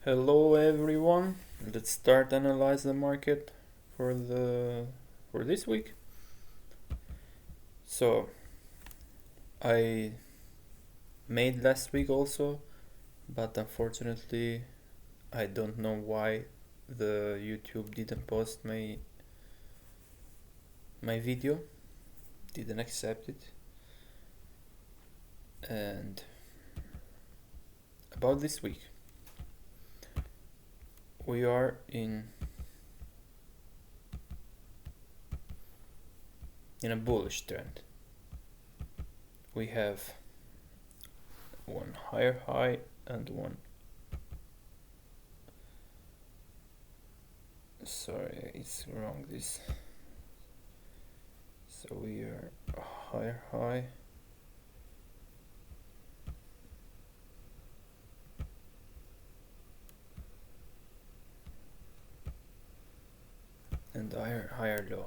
Hello everyone. Let's start analyze the market for this week. So I made last week also, but unfortunately I don't know why the YouTube didn't post my video, didn't accept it. And about this week, we are in a bullish trend. We have one higher high and one, sorry, it's wrong this. So we are a higher high and higher low.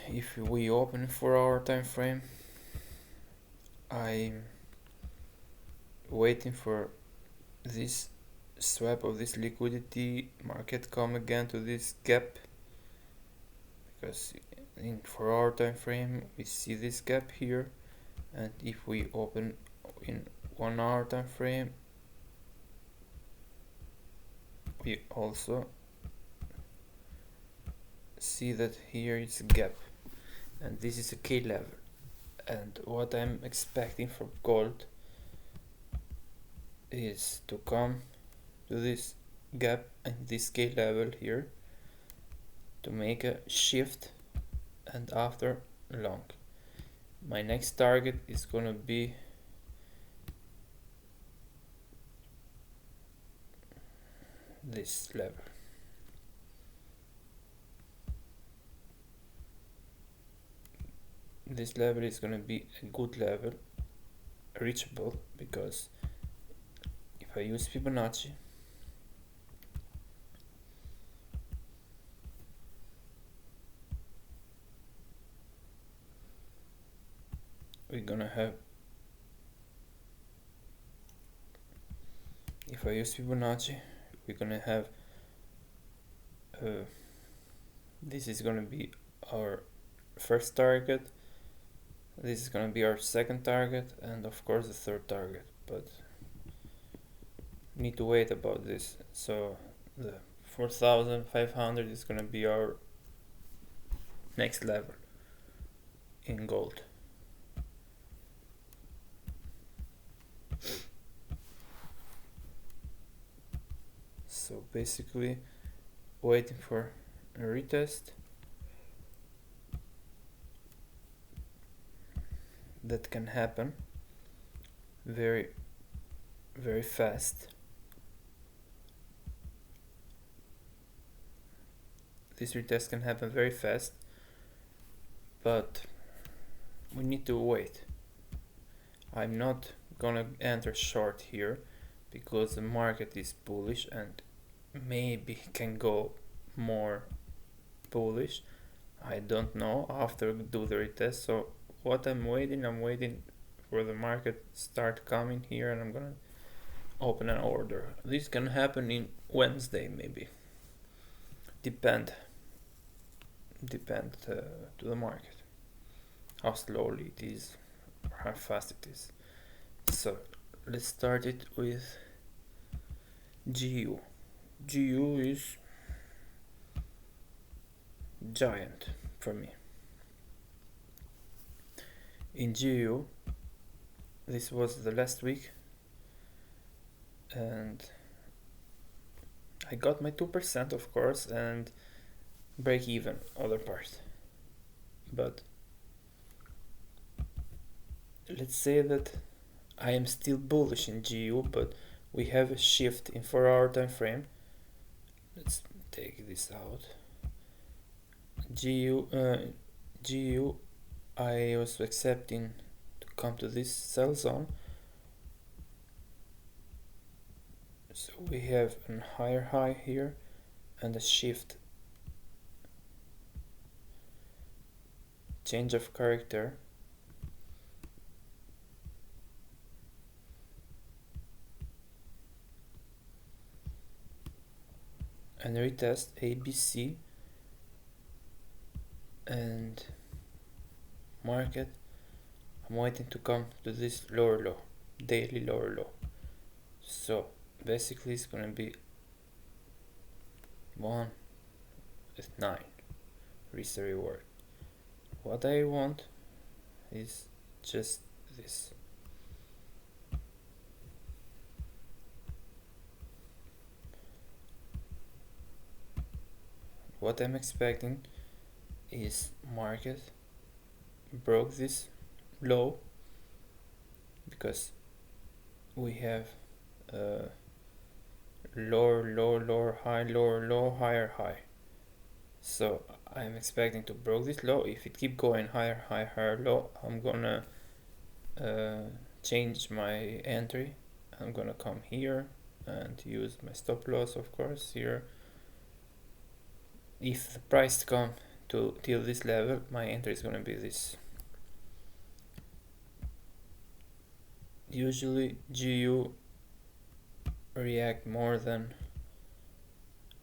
If we open 4-hour time frame, I'm waiting for this swap of this liquidity market come again to this gap, because in 4-hour time frame we see this gap here, and if we open in 1-hour time frame we also see that here is a gap, and this is a key level. And what I'm expecting for gold is to come to this gap and this key level here to make a shift, and after long. My next target is gonna be this level. This level is gonna be a good level, reachable, because if I use Fibonacci, we're gonna have, if I use Fibonacci, we're gonna have this is gonna be our first target, this is gonna be our second target, and of course the third target, but need to wait about this. So the 4,500 is gonna be our next level in gold. So basically waiting for a retest that can happen very fast. This retest can happen very fast, but we need to wait. I'm not gonna enter short here because the market is bullish and maybe can go more bullish. I don't know after do the retest. So what I'm waiting for the market start coming here, and I'm gonna open an order. This can happen in Wednesday maybe. Depend to the market, how slowly it is or how fast it is. So let's start it with GU. GU is giant for me. In GU, this was the last week, and I got my 2% of course, and break even other part. But let's say that I am still bullish in GU, but we have a shift in 4-hour time frame. Let's take this out. GU I was accepting to come to this sell zone. So we have a higher high here and a shift, change of character. and retest ABC and market. I'm waiting to come to this lower low, daily lower low. So basically it's gonna be 1 with 9 risk to reward. What I want is just this. What I'm expecting is market broke this low because we have lower low, lower high, lower low, higher high. So I'm expecting to broke this low. If it keep going higher high, higher low, I'm gonna change my entry. I'm gonna come here and use my stop loss, of course, here. If the price come to till this level, my entry is gonna be this. Usually GU react more than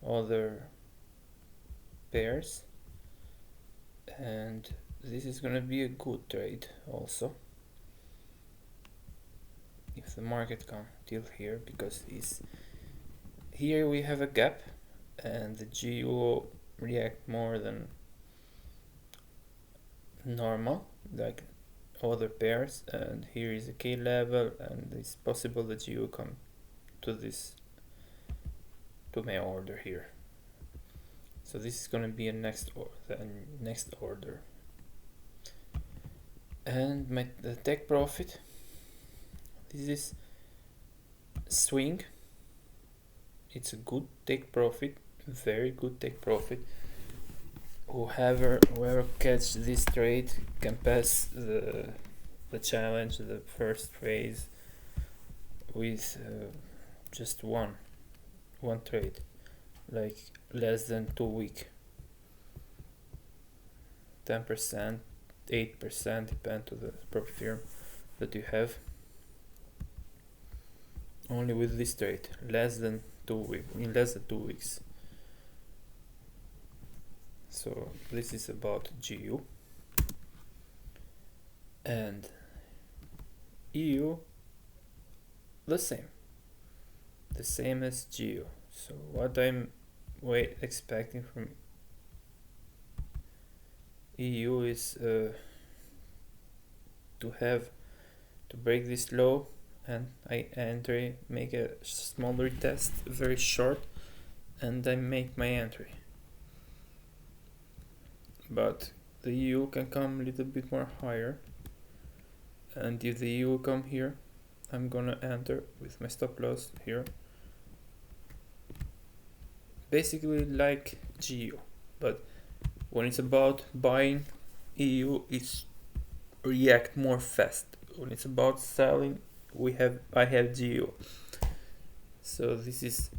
other pairs, and this is gonna be a good trade also if the market come till here, because here we have a gap and the GU react more than normal like other pairs, and here is a K level, and it's possible that GU come to this, to my order here. So this is gonna be a next order. And the take profit, this is swing. It's a good take profit, very good take profit. Whoever catch this trade can pass the challenge, the first phase, with just one trade, like less than 2 weeks. 10%, 8%, depend to the profit firm that you have. Only with this trade, less than 2 weeks, in less than 2 weeks. So this is about GU. And EU, the same as GU. So what I'm expecting from EU is to break this low, and I enter, make a small retest, very short, and I make my entry. But the EU can come a little bit more higher, and if the EU come here, I'm gonna enter with my stop loss here, basically like GU. But when it's about buying, EU is react more fast. When it's about selling, I have GU. So this is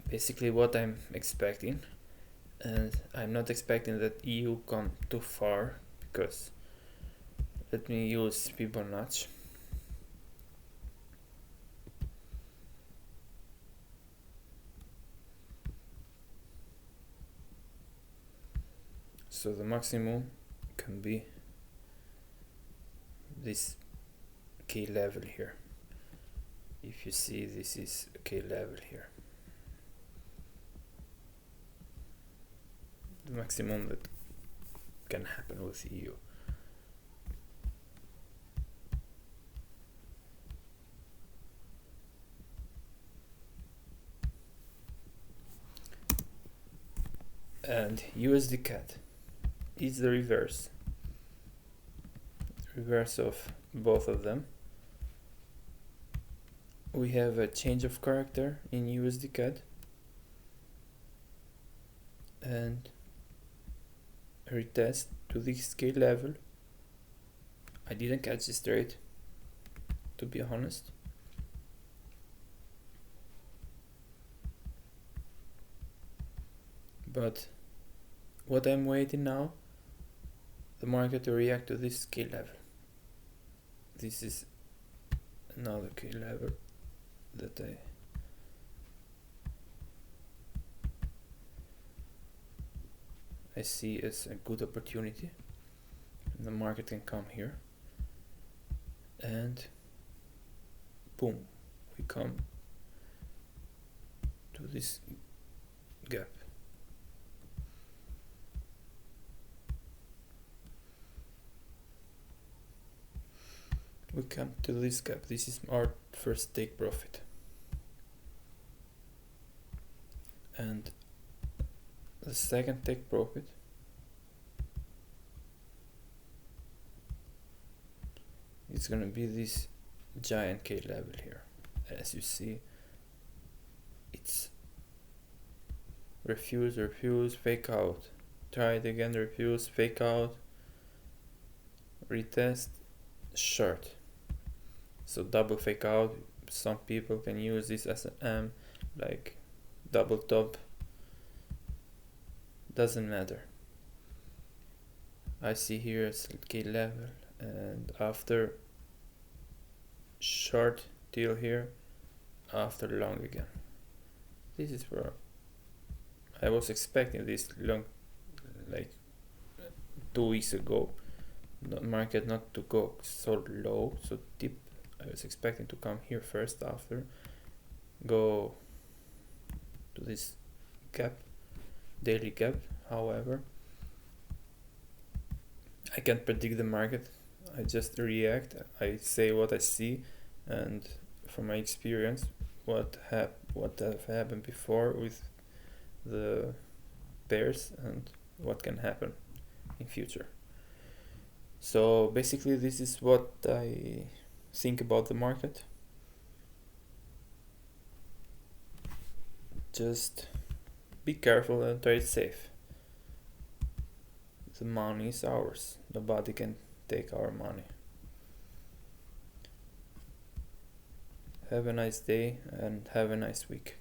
basically what I'm expecting, and I'm not expecting that EU come too far, because let me use Fibonacci. So the maximum can be this K level here. If you see, this is a K level here. The maximum that can happen with EU. And USDCAD is the reverse of both of them. We have a change of character in USDCAD and a retest to this K level. I didn't catch this trade, to be honest. But what I'm waiting now, the market to react to this K level. This is another K level that I see as a good opportunity. The market can come here and boom, we come to this gap. We come to this gap. This is our first take profit. And the second take profit is gonna be this giant K level here. As you see, it's refuse, fake out, try it again, refuse, fake out, retest, short. So double fake out, some people can use this as an like double top, doesn't matter. I see here it's K level, and after short deal here, after long again. This is where I was expecting this long, like 2 weeks ago, the market not to go so low, so deep. I was expecting to come here first, after go to this gap, daily gap. However, I can't predict the market. I just react. I say what I see, and from my experience, what have happened before with the pairs and what can happen in future. So basically, this is what I think about the market. Just be careful and trade safe. The money is ours. Nobody can take our money. Have a nice day and have a nice week.